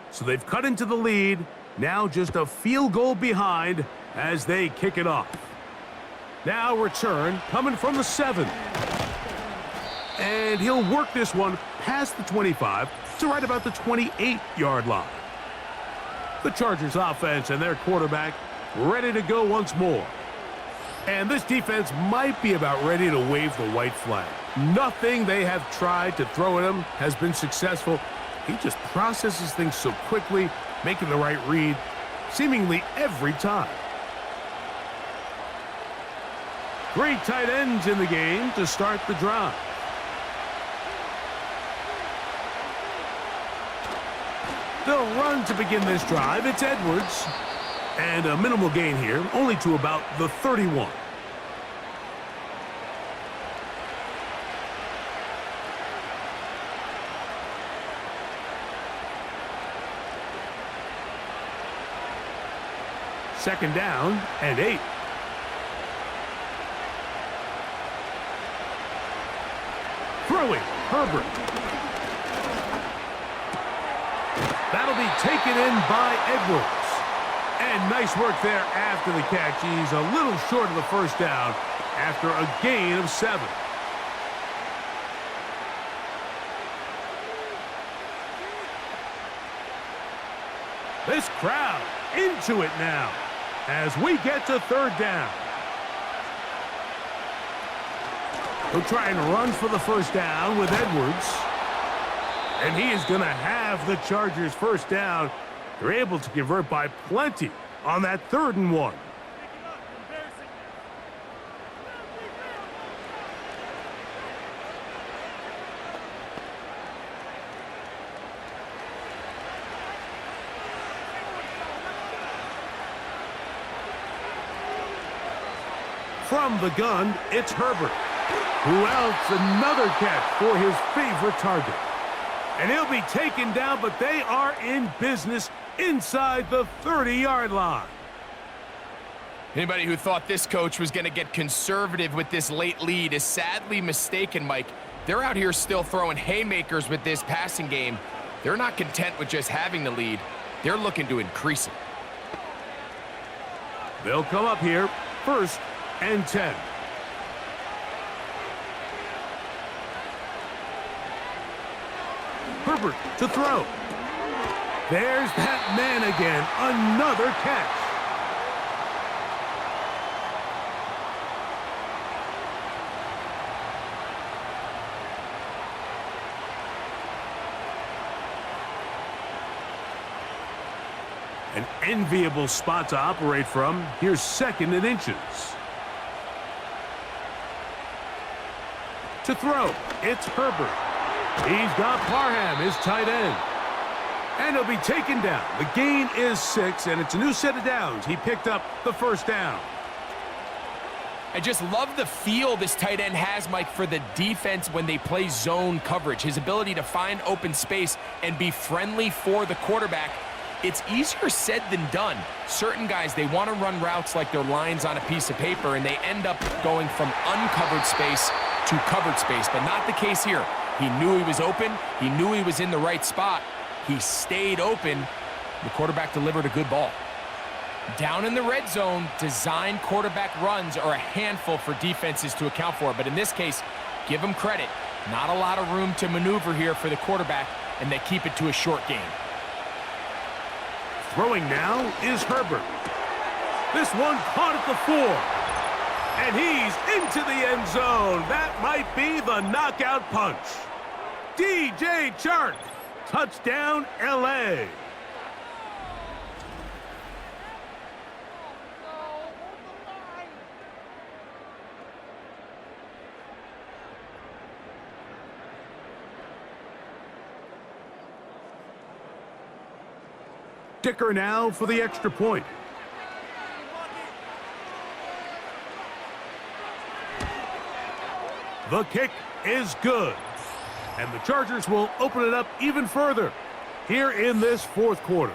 So they've cut into the lead, now just a field goal behind as they kick it off. Now return coming from the 7. And he'll work this one past the 25 to right about the 28-yard line. The Chargers offense and their quarterback ready to go once more. And this defense might be about ready to wave the white flag. Nothing they have tried to throw at him has been successful. He just processes things so quickly, making the right read, seemingly every time. 3 tight ends in the game to start the drive. They'll run to begin this drive. It's Edwards. And a minimal gain here, only to about the 31. Second down and 8. Throwing, Herbert. That'll be taken in by Edwards. And nice work there after the catch. He's a little short of the first down after a gain of 7. This crowd into it now as we get to third down. He'll try and run for the first down with Edwards. And he is going to have the Chargers first down. They're able to convert by plenty on that 3rd and 1. From the gun, it's Herbert. Who else? Another catch for his favorite target. And he'll be taken down, but they are in business inside the 30-yard line. Anybody who thought this coach was going to get conservative with this late lead is sadly mistaken, Mike. They're out here still throwing haymakers with this passing game. They're not content with just having the lead. They're looking to increase it. They'll come up here, 1st and 10. Herbert to throw. There's that man again. Another catch. An enviable spot to operate from. Here's 2nd and inches. To throw, it's Herbert. He's got Parham, his tight end. And he'll be taken down. The gain is 6, and it's a new set of downs. He picked up the first down. I just love the feel this tight end has, Mike, for the defense when they play zone coverage. His ability to find open space and be friendly for the quarterback. It's easier said than done. Certain guys, they want to run routes like they're lines on a piece of paper, and they end up going from uncovered space to covered space, but not the case here. He knew he was open. He knew he was in the right spot. He stayed open. The quarterback delivered a good ball. Down in the red zone, design quarterback runs are a handful for defenses to account for, but in this case, give them credit. Not a lot of room to maneuver here for the quarterback, and they keep it to a short game. Throwing now is Herbert. This one caught at the 4. And he's into the end zone. That might be the knockout punch. DJ Chark. Touchdown, LA. Kicker now for the extra point. The kick is good. And the Chargers will open it up even further here in this 4th quarter.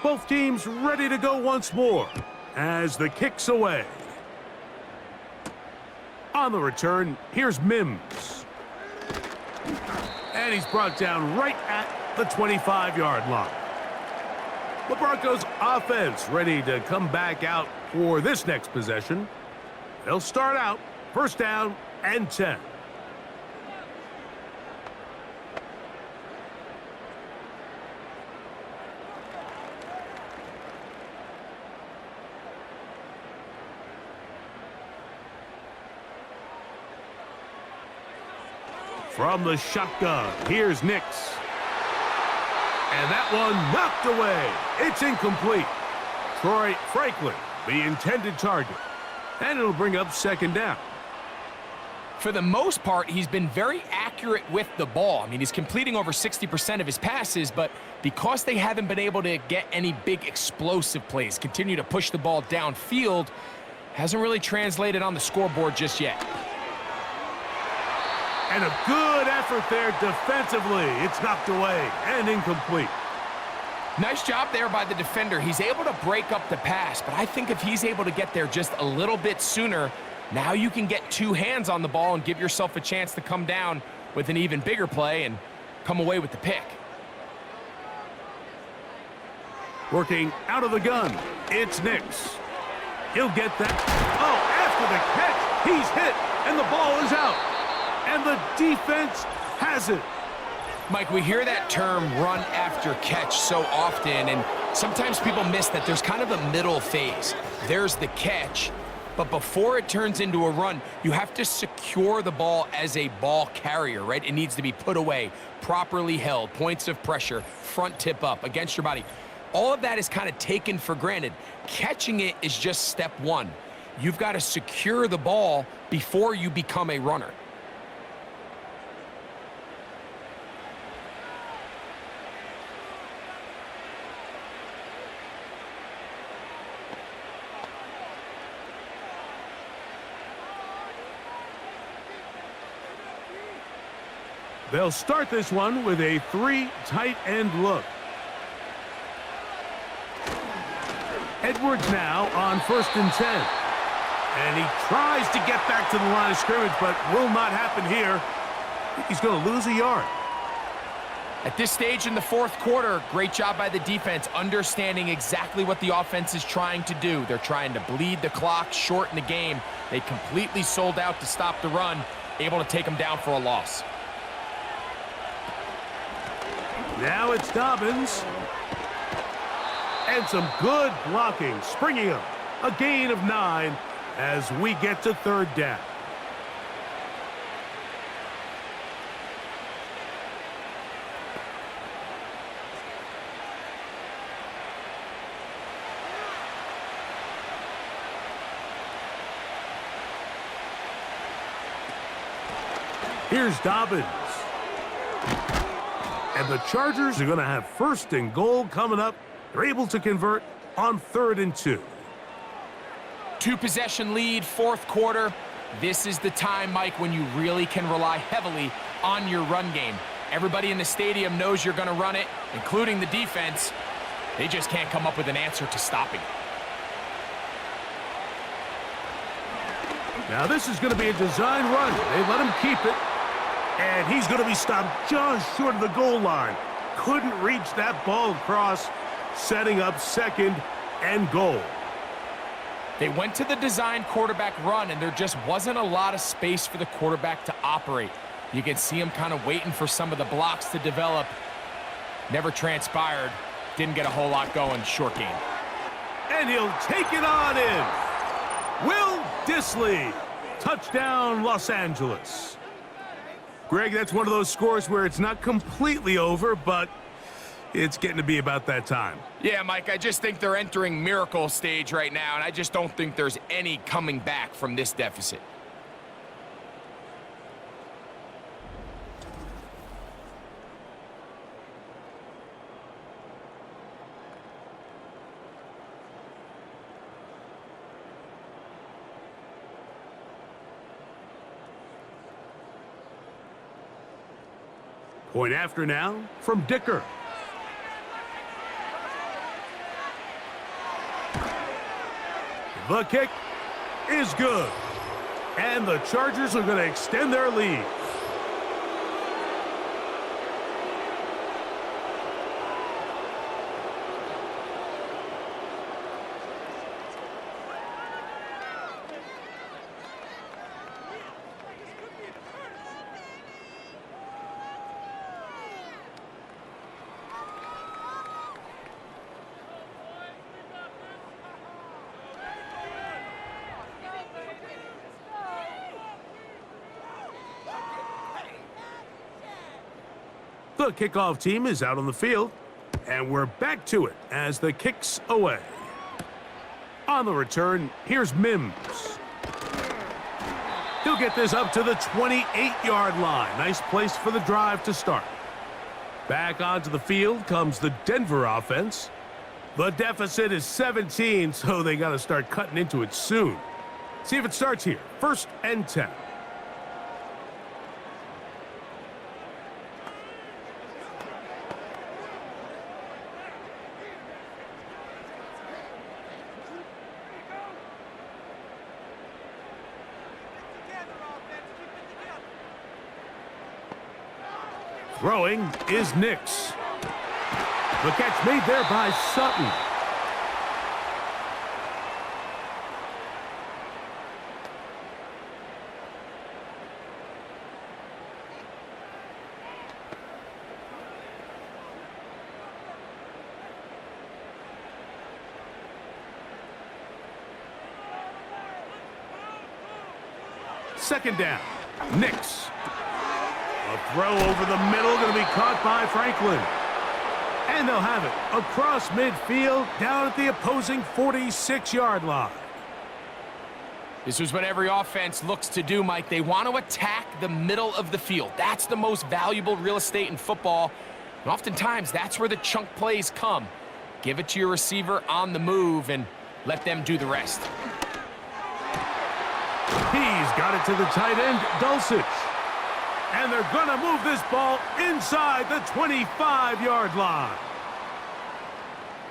Both teams ready to go once more as the kick's away. On the return, here's Mims. And he's brought down right at the 25-yard line. The Broncos offense ready to come back out for this next possession. They'll start out first down and 10. From the shotgun, here's Nix. And that one knocked away. It's incomplete. Troy Franklin, the intended target. And it'll bring up second down. For the most part, he's been very accurate with the ball. I mean, he's completing over 60% of his passes, but because they haven't been able to get any big explosive plays, continue to push the ball downfield, hasn't really translated on the scoreboard just yet. And a good effort there defensively. It's knocked away and incomplete. Nice job there by the defender. He's able to break up the pass, but I think if he's able to get there just a little bit sooner, now you can get two hands on the ball and give yourself a chance to come down with an even bigger play and come away with the pick. Working out of the gun, it's Nix. He'll get that. Oh, after the catch, he's hit, and the ball is out. And the defense has it. Mike, we hear that term run after catch so often, and sometimes people miss that there's kind of a middle phase. There's the catch, but before it turns into a run, you have to secure the ball as a ball carrier, right? It needs to be put away, properly held, points of pressure, front tip up against your body. All of that is kind of taken for granted. Catching it is just step one. You've got to secure the ball before you become a runner. They'll start this one with a three tight end look. Edwards now on 1st and 10. And he tries to get back to the line of scrimmage, but will not happen here. He's going to lose a yard. At this stage in the fourth quarter, great job by the defense, understanding exactly what the offense is trying to do. They're trying to bleed the clock, shorten the game. They completely sold out to stop the run, able to take them down for a loss. Now it's Dobbins. And some good blocking, springing him. A gain of 9 as we get to third down. Here's Dobbins. And the Chargers are going to have 1st and goal coming up. They're able to convert on 3rd and 2. Two-possession lead, fourth quarter. This is the time, Mike, when you really can rely heavily on your run game. Everybody in the stadium knows you're going to run it, including the defense. They just can't come up with an answer to stopping it. Now this is going to be a design run. They let him keep it. And he's going to be stopped just short of the goal line. Couldn't reach that ball across, setting up 2nd and goal. They went to the design quarterback run, and there just wasn't a lot of space for the quarterback to operate. You can see him kind of waiting for some of the blocks to develop. Never transpired. Didn't get a whole lot going. Short game. And he'll take it on in. Will Dissly. Touchdown, Los Angeles. Greg, that's one of those scores where it's not completely over, but it's getting to be about that time. Yeah, Mike, I just think they're entering miracle stage right now, and I just don't think there's any coming back from this deficit. Point after now from Dicker. The kick is good. And the Chargers are going to extend their lead. The kickoff team is out on the field, and we're back to it as the kick's away. On the return, here's Mims. He'll get this up to the 28-yard line. Nice place for the drive to start. Back onto the field comes the Denver offense. The deficit is 17, so they got to start cutting into it soon. See if it starts here. 1st and 10. Throwing is Nix. The catch made there by Sutton. Second down, Nix. A throw over the middle, going to be caught by Franklin. And they'll have it across midfield, down at the opposing 46-yard line. This is what every offense looks to do, Mike. They want to attack the middle of the field. That's the most valuable real estate in football. And oftentimes, that's where the chunk plays come. Give it to your receiver on the move and let them do the rest. He's got it to the tight end, Dulcich. And they're going to move this ball inside the 25-yard line.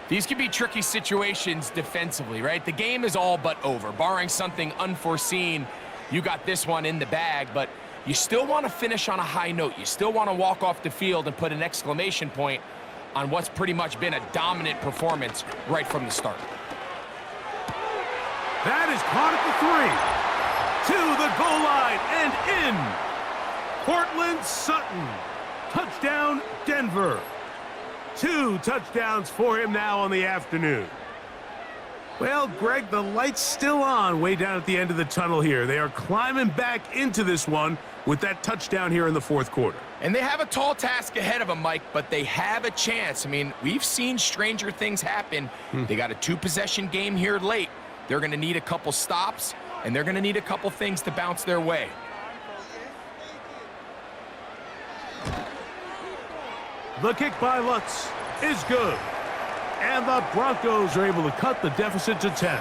These can be tricky situations defensively, right? The game is all but over. Barring something unforeseen, you got this one in the bag, but you still want to finish on a high note. You still want to walk off the field and put an exclamation point on what's pretty much been a dominant performance right from the start. That is caught at the 3. To the goal line and in. Cortland Sutton. Touchdown, Denver. 2 touchdowns for him now on the afternoon. Well, Greg, the light's still on way down at the end of the tunnel here. They are climbing back into this one with that touchdown here in the 4th quarter. And they have a tall task ahead of them, Mike, but they have a chance. I mean, we've seen stranger things happen. They got a 2-possession game here late. They're going to need a couple stops, and they're going to need a couple things to bounce their way. The kick by Lutz is good. And the Broncos are able to cut the deficit to 10.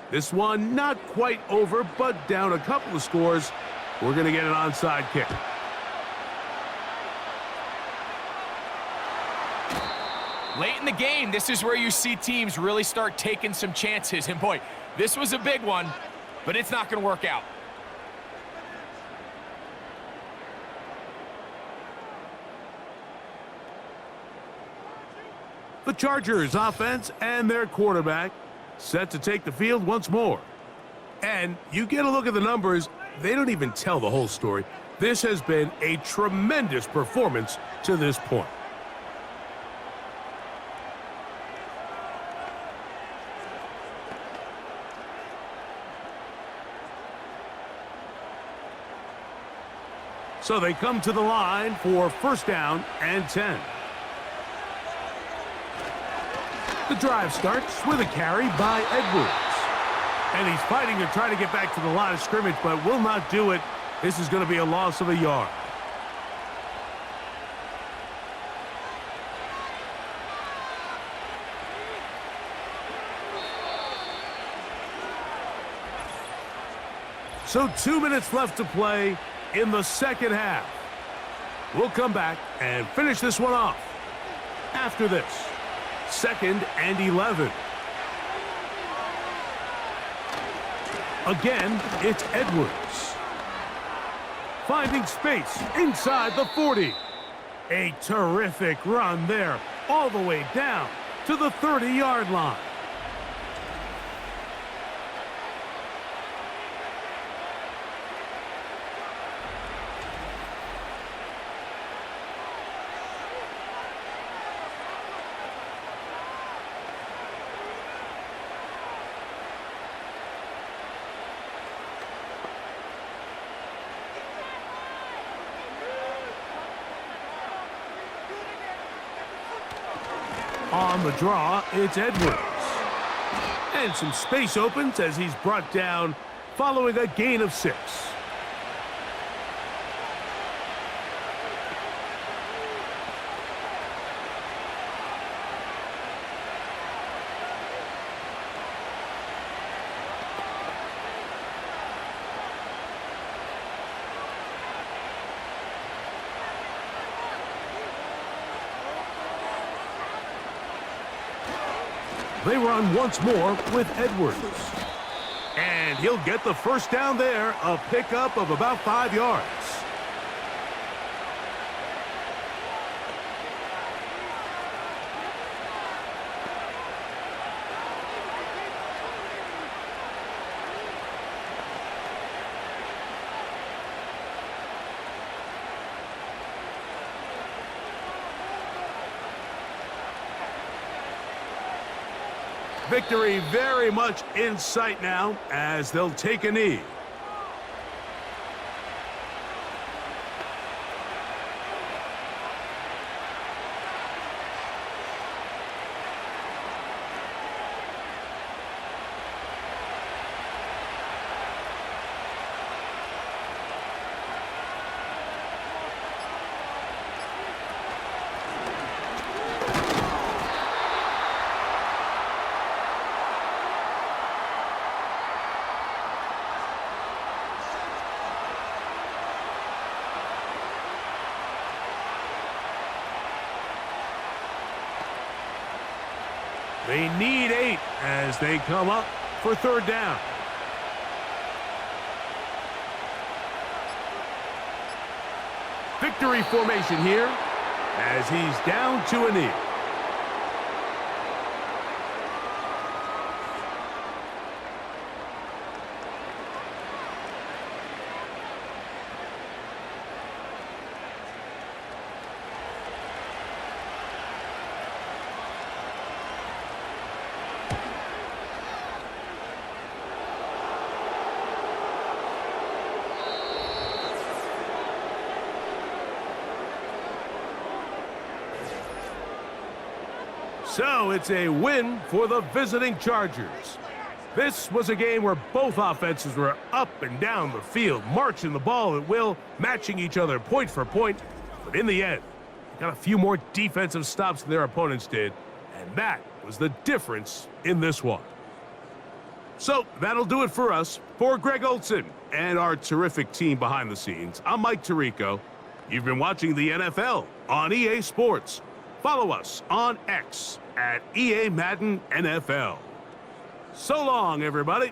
This one not quite over, but down a couple of scores. We're going to get an onside kick. Late in the game, this is where you see teams really start taking some chances. And boy, this was a big one, but it's not going to work out. The Chargers offense and their quarterback set to take the field once more. And you get a look at the numbers, they don't even tell the whole story. This has been a tremendous performance to this point. So they come to the line for 1st down and 10. The drive starts with a carry by Edwards. And he's fighting to try to get back to the line of scrimmage, but will not do it. This is going to be a loss of a yard. So 2 minutes left to play in the second half. We'll come back and finish this one off after this. 2nd and 11. Again, it's Edwards. Finding space inside the 40. A terrific run there, all the way down to the 30-yard line. On the draw, it's Edwards. And some space opens as he's brought down following a gain of 6. They run once more with Edwards. And he'll get the first down there, a pickup of about 5 yards. Victory very much in sight now as they'll take a knee. They need 8 as they come up for 3rd down. Victory formation here as he's down to a knee. So it's a win for the visiting Chargers. This was a game where both offenses were up and down the field, marching the ball at will, matching each other point for point. But in the end, they got a few more defensive stops than their opponents did, and that was the difference in this one. So that'll do it for us. For Greg Olson and our terrific team behind the scenes, I'm Mike Tirico. You've been watching the NFL on EA Sports. Follow us on X at EA Madden NFL. So long, everybody.